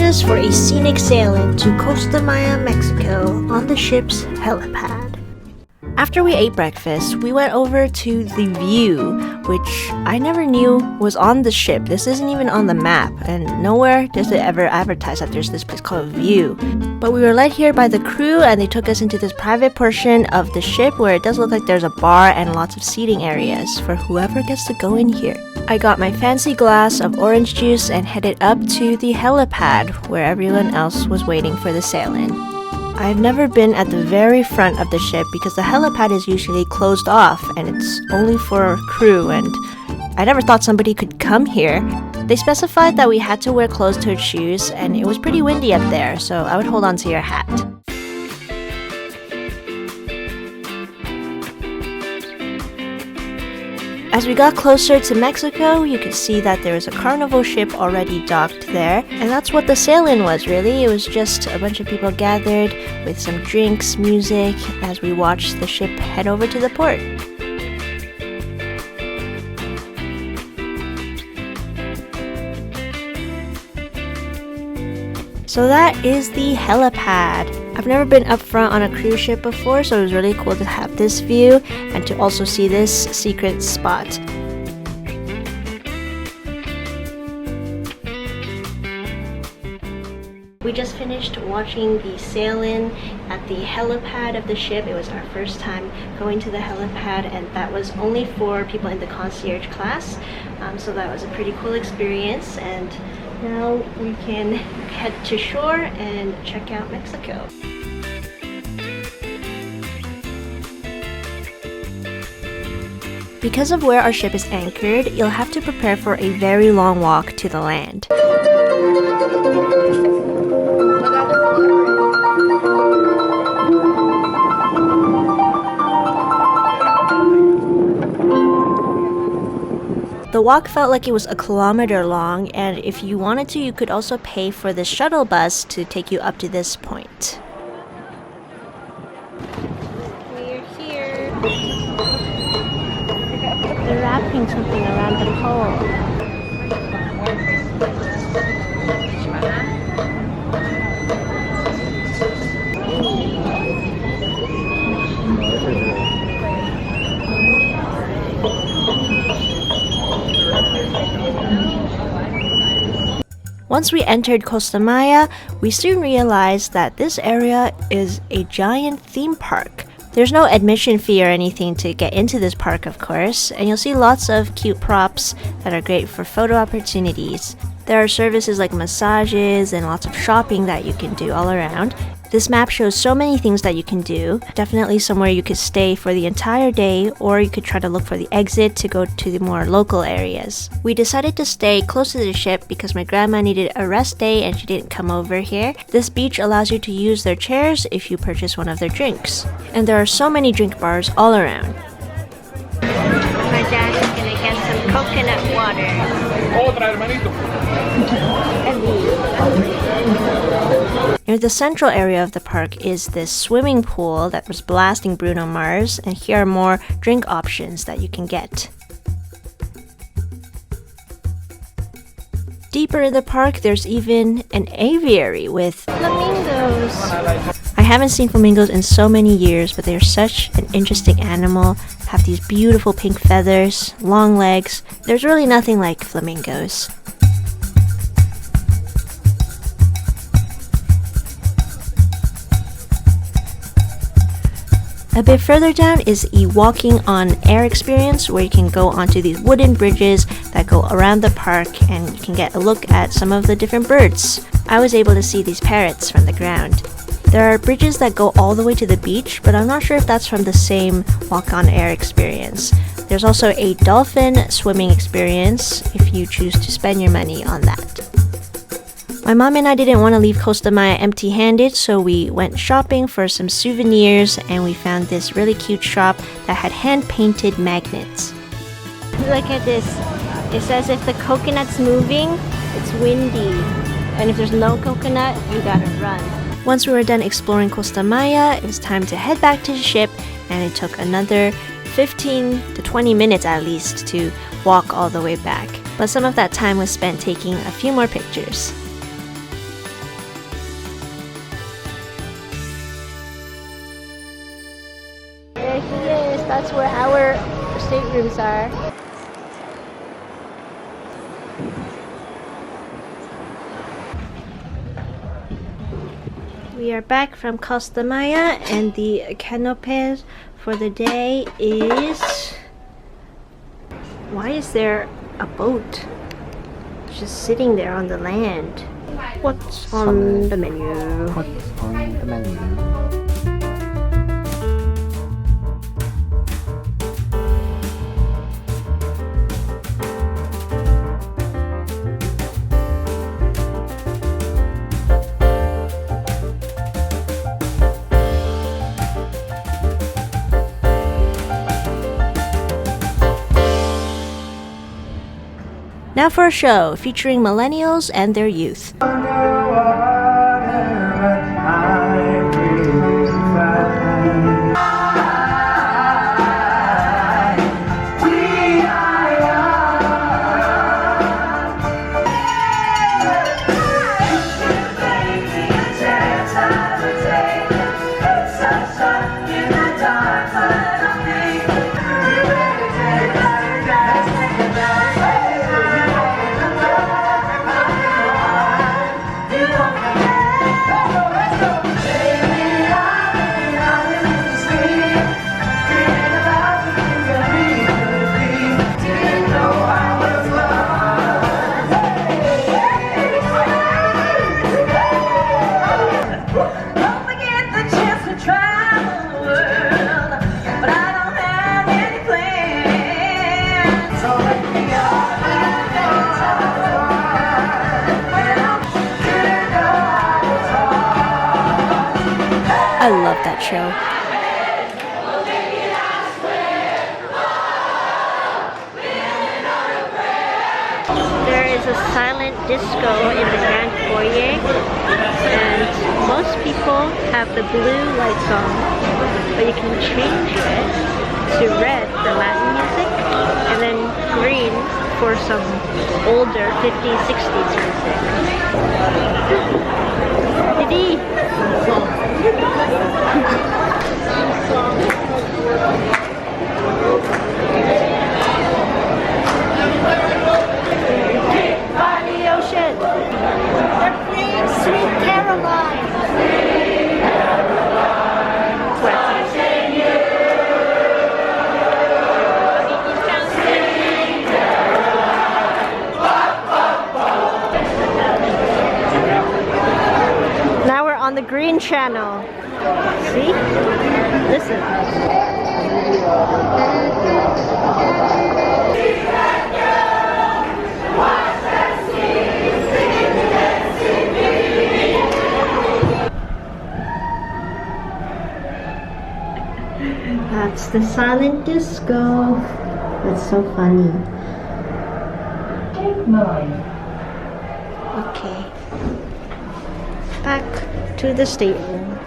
us for a scenic sailing to Costa Maya, Mexico on the ship's helipad. After we ate breakfast, we went over to the view, which I never knew was on the ship. This isn't even on the map, and nowhere does it ever advertise that there's this place called View. But we were led here by the crew, and they took us into this private portion of the ship where it does look like there's a bar and lots of seating areas for whoever gets to go in here. I got my fancy glass of orange juice and headed up to the helipad where everyone else was waiting for the sail-in. I've never been at the very front of the ship because the helipad is usually closed off and it's only for crew, and I never thought somebody could come here. They specified that we had to wear closed-toed shoes and it was pretty windy up there, so I would hold on to your hat. As we got closer to Mexico, you could see that there was a carnival ship already docked there, and that's what the sail-in was really. It was just a bunch of people gathered with some drinks, music, as we watched the ship head over to the port. So that is the helipad. I've never been up front on a cruise ship before, so it was really cool to have this view and to also see this secret spot. We just finished watching the sail-in at the helipad of the ship. It was our first time going to the helipad, and that was only for people in the concierge class. So that was a pretty cool experience, and now we can head to shore and check out Mexico. Because of where our ship is anchored, you'll have to prepare for a very long walk to the land. The walk felt like it was a kilometer long, and if you wanted to, you could also pay for the shuttle bus to take you up to this point. We're here. They're wrapping something around the pole. Once we entered Costa Maya, we soon realized that this area is a giant theme park. There's no admission fee or anything to get into this park, of course, and you'll see lots of cute props that are great for photo opportunities. There are services like massages and lots of shopping that you can do all around. This map shows so many things that you can do. Definitely somewhere you could stay for the entire day, or you could try to look for the exit to go to the more local areas. We decided to stay close to the ship because my grandma needed a rest day and she didn't come over here. This beach allows you to use their chairs if you purchase one of their drinks. And there are so many drink bars all around. My dad is gonna get some coconut water. Otra, hermanito. Near the central area of the park is this swimming pool that was blasting Bruno Mars, and here are more drink options that you can get. Deeper in the park, there's even an aviary with flamingos. I haven't seen flamingos in so many years, but they're such an interesting animal. Have these beautiful pink feathers, long legs. There's really nothing like flamingos. A bit further down is a walking on air experience where you can go onto these wooden bridges that go around the park and you can get a look at some of the different birds. I was able to see these parrots from the ground. There are bridges that go all the way to the beach, but I'm not sure if that's from the same walk on air experience. There's also a dolphin swimming experience if you choose to spend your money on that. My mom and I didn't want to leave Costa Maya empty-handed, so we went shopping for some souvenirs, and we found this really cute shop that had hand-painted magnets. Look at this. It says if the coconut's moving, it's windy. And if there's no coconut, you gotta run. Once we were done exploring Costa Maya, it was time to head back to the ship, and it took another 15 to 20 minutes at least to walk all the way back. But some of that time was spent taking a few more pictures. our staterooms are. We are back from Costa Maya, and the canopes for the day is... Why is there a boat just sitting there on the land? What's on the menu? What's on the menu? Now for a show featuring millennials and their youth. I love that show. There is a silent disco in the grand foyer, and most people have the blue lights on, but you can change it to red for Latin music, and then green for some older 50s, 60s music. Didi! By the ocean! They're playing Sweet Caroline! Now we're on the green channel. See? Listen. That's the silent disco. That's so funny. Take 9. Okay. Back to the stateroom.